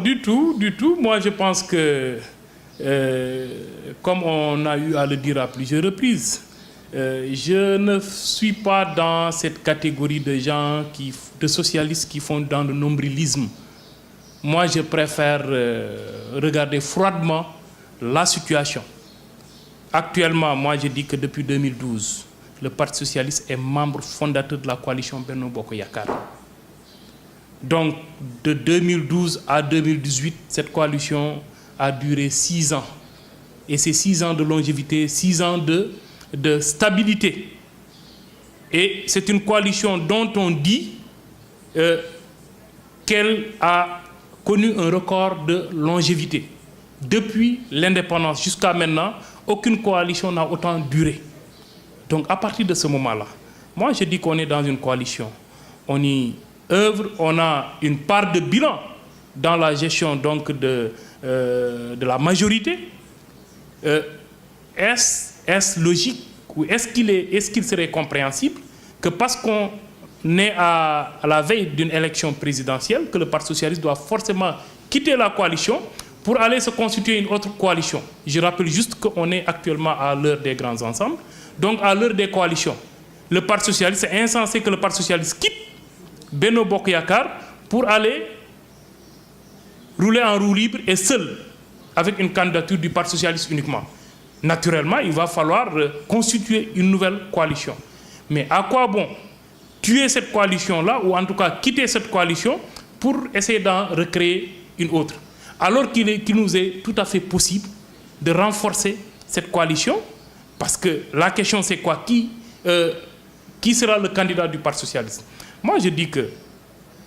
Du tout, du tout. Moi, je pense que, comme on a eu à le dire à plusieurs reprises, je ne suis pas dans cette catégorie de gens, de socialistes qui font dans le nombrilisme. Moi, je préfère regarder froidement la situation. Actuellement, moi, je dis que depuis 2012, le Parti socialiste est membre fondateur de la coalition Benno Bokk Yakaar. Donc, de 2012 à 2018, cette coalition a duré 6 ans. Et c'est 6 ans de longévité, 6 ans de stabilité. Et c'est une coalition dont on dit qu'elle a connu un record de longévité. Depuis l'indépendance jusqu'à maintenant, aucune coalition n'a autant duré. Donc, à partir de ce moment-là, moi, je dis qu'on est dans une coalition. On y œuvre, on a une part de bilan dans la gestion donc de la majorité. Est-ce logique ou est-ce qu'il serait compréhensible que parce qu'on est à la veille d'une élection présidentielle, que le Parti socialiste doit forcément quitter la coalition pour aller se constituer une autre coalition? Je rappelle juste qu'on est actuellement à l'heure des grands ensembles, donc à l'heure des coalitions. Le Parti socialiste, c'est insensé que le Parti socialiste quitte Benno Bokk Yakaar pour aller rouler en roue libre et seul, avec une candidature du Parti socialiste uniquement. Naturellement, il va falloir constituer une nouvelle coalition. Mais à quoi bon tuer cette coalition-là, ou en tout cas quitter cette coalition pour essayer d'en recréer une autre? Alors qu'il nous est tout à fait possible de renforcer cette coalition, parce que la question c'est quoi? Qui sera le candidat du Parti socialiste? Moi, je dis que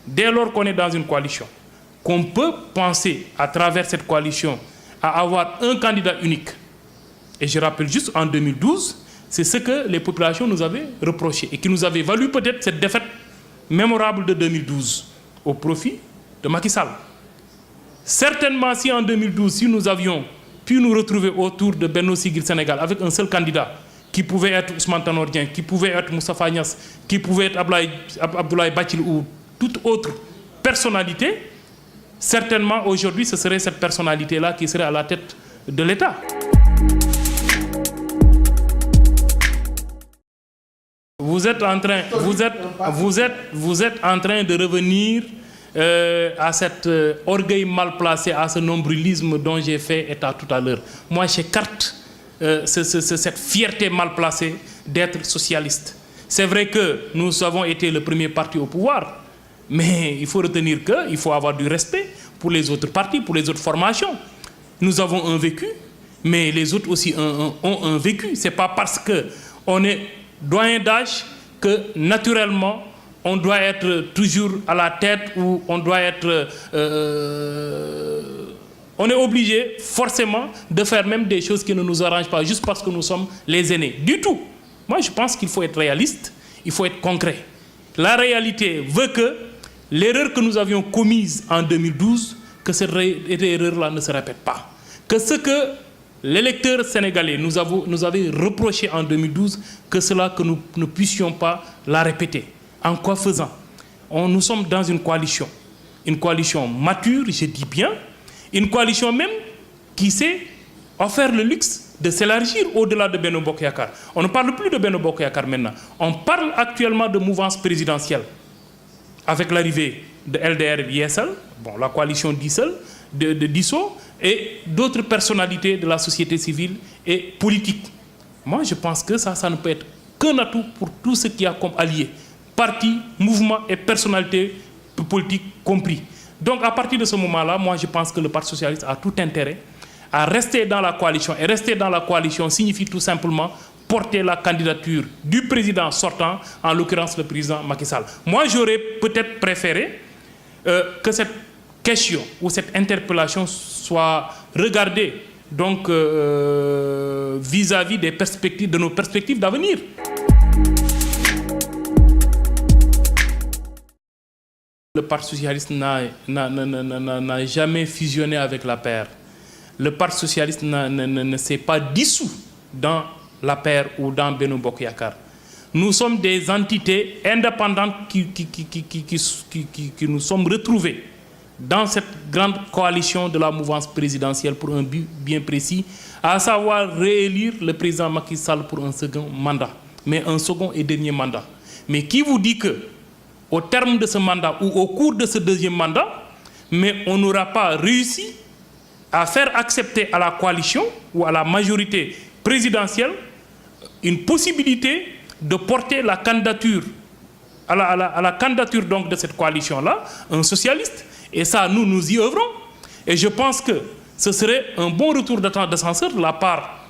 dès lors qu'on est dans une coalition, qu'on peut penser à travers cette coalition à avoir un candidat unique. Et je rappelle juste, en 2012, c'est ce que les populations nous avaient reproché et qui nous avait valu peut-être cette défaite mémorable de 2012 au profit de Macky Sall. Certainement, si en 2012, si nous avions pu nous retrouver autour de Benno Siggil Sénégal avec un seul candidat, qui pouvait être Ousmane Tanor Dieng, qui pouvait être Moustapha Niasse, qui pouvait être Abdoulaye Bathily ou toute autre personnalité, certainement aujourd'hui ce serait cette personnalité-là qui serait à la tête de l'État. Vous êtes en train de revenir à cet orgueil mal placé, à ce nombrilisme dont j'ai fait état tout à l'heure. Moi, j'écarte cette fierté mal placée d'être socialiste. C'est vrai que nous avons été le premier parti au pouvoir, mais il faut retenir qu'il faut avoir du respect pour les autres partis, pour les autres formations. Nous avons un vécu, mais les autres aussi ont un vécu. Ce n'est pas parce qu'on est doyen d'âge que naturellement on doit être toujours à la tête ou on doit être... on est obligé forcément de faire même des choses qui ne nous arrangent pas juste parce que nous sommes les aînés. Du tout. Moi, je pense qu'il faut être réaliste, il faut être concret. La réalité veut que l'erreur que nous avions commise en 2012, que cette erreur-là ne se répète pas. Que ce que l'électeur sénégalais nous avait reproché en 2012, que nous ne puissions pas la répéter. En quoi faisant? Nous sommes dans une coalition mature, je dis bien, une coalition même qui s'est offert le luxe de s'élargir au-delà de Benno Bokk Yakaar. On ne parle plus de Benno Bokk Yakaar maintenant. On parle actuellement de mouvance présidentielle. Avec l'arrivée de LDR Yeesal, la coalition de Disso, et d'autres personnalités de la société civile et politique. Moi, je pense que ça ne peut être qu'un atout pour tout ce qu'il y a comme alliés. Partis, mouvements et personnalités politiques compris. Donc, à partir de ce moment-là, moi, je pense que le Parti socialiste a tout intérêt à rester dans la coalition. Et rester dans la coalition signifie tout simplement porter la candidature du président sortant, en l'occurrence le président Macky Sall. Moi, j'aurais peut-être préféré que cette question ou cette interpellation soit regardée donc vis-à-vis de nos perspectives d'avenir. Le Parti socialiste n'a jamais fusionné avec l'APR. Le Parti socialiste ne s'est pas dissous dans l'APR ou dans Benno Bokk Yakaar. Nous sommes des entités indépendantes qui nous sommes retrouvées dans cette grande coalition de la mouvance présidentielle pour un but bien précis, à savoir réélire le président Macky Sall pour un second mandat, mais un second et dernier mandat. Mais qui vous dit que, au terme de ce mandat ou au cours de ce deuxième mandat, mais on n'aura pas réussi à faire accepter à la coalition ou à la majorité présidentielle une possibilité de porter la candidature à la candidature donc de cette coalition-là, un socialiste. Et ça, nous y œuvrons. Et je pense que ce serait un bon retour d'ascenseur de la part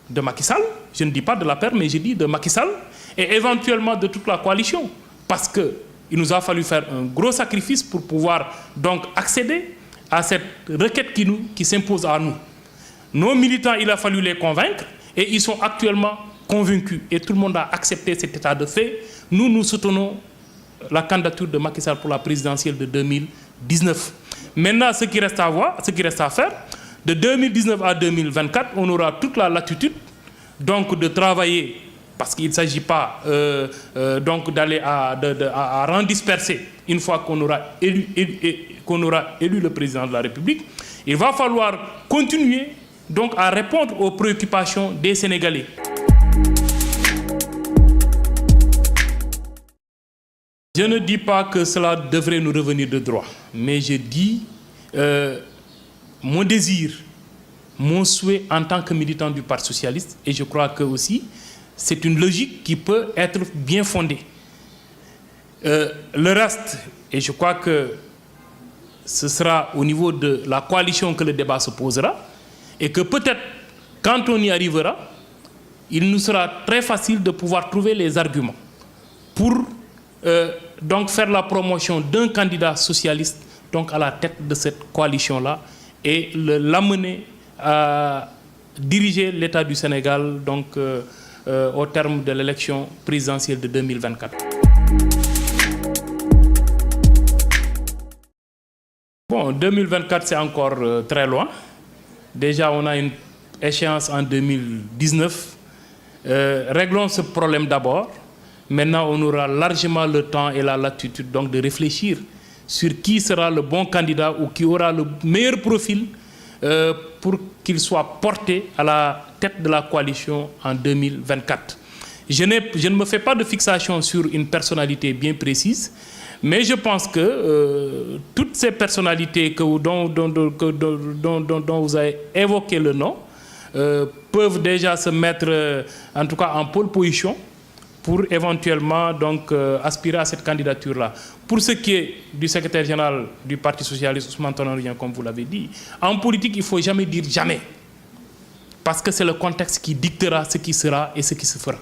de Macky Sall. Je ne dis pas de la paire, mais je dis de Macky Sall. Et éventuellement de toute la coalition. Parce qu'il nous a fallu faire un gros sacrifice pour pouvoir donc accéder à cette requête qui s'impose à nous. Nos militants, il a fallu les convaincre. Et ils sont actuellement convaincus. Et tout le monde a accepté cet état de fait. Nous soutenons la candidature de Macky Sall pour la présidentielle de 2019. Maintenant, ce qui reste à faire, de 2019 à 2024, on aura toute la latitude donc de travailler, parce qu'il ne s'agit pas donc d'aller à rang dispersé une fois qu'on aura élu le président de la République. Il va falloir continuer donc à répondre aux préoccupations des Sénégalais. Je ne dis pas que cela devrait nous revenir de droit, mais je dis mon désir, mon souhait en tant que militant du Parti socialiste, et je crois que aussi c'est une logique qui peut être bien fondée. Le reste, et je crois que ce sera au niveau de la coalition que le débat se posera, et que peut-être quand on y arrivera, il nous sera très facile de pouvoir trouver les arguments pour donc faire la promotion d'un candidat socialiste donc à la tête de cette coalition-là et l'amener à diriger l'État du Sénégal donc, au terme de l'élection présidentielle de 2024. Bon, 2024, c'est encore très loin. Déjà, on a une échéance en 2019. Réglons ce problème d'abord. Maintenant, on aura largement le temps et la latitude donc, de réfléchir sur qui sera le bon candidat ou qui aura le meilleur profil pour qu'il soit porté à la tête de la coalition en 2024. Je ne me fais pas de fixation sur une personnalité bien précise, mais je pense que toutes ces personnalités dont vous avez évoqué le nom peuvent déjà se mettre en tout cas en pole position pour éventuellement donc, aspirer à cette candidature-là. Pour ce qui est du secrétaire général du Parti socialiste, Ousmane Tanor Dieng, comme vous l'avez dit, en politique, il ne faut jamais dire jamais. Parce que c'est le contexte qui dictera ce qui sera et ce qui se fera.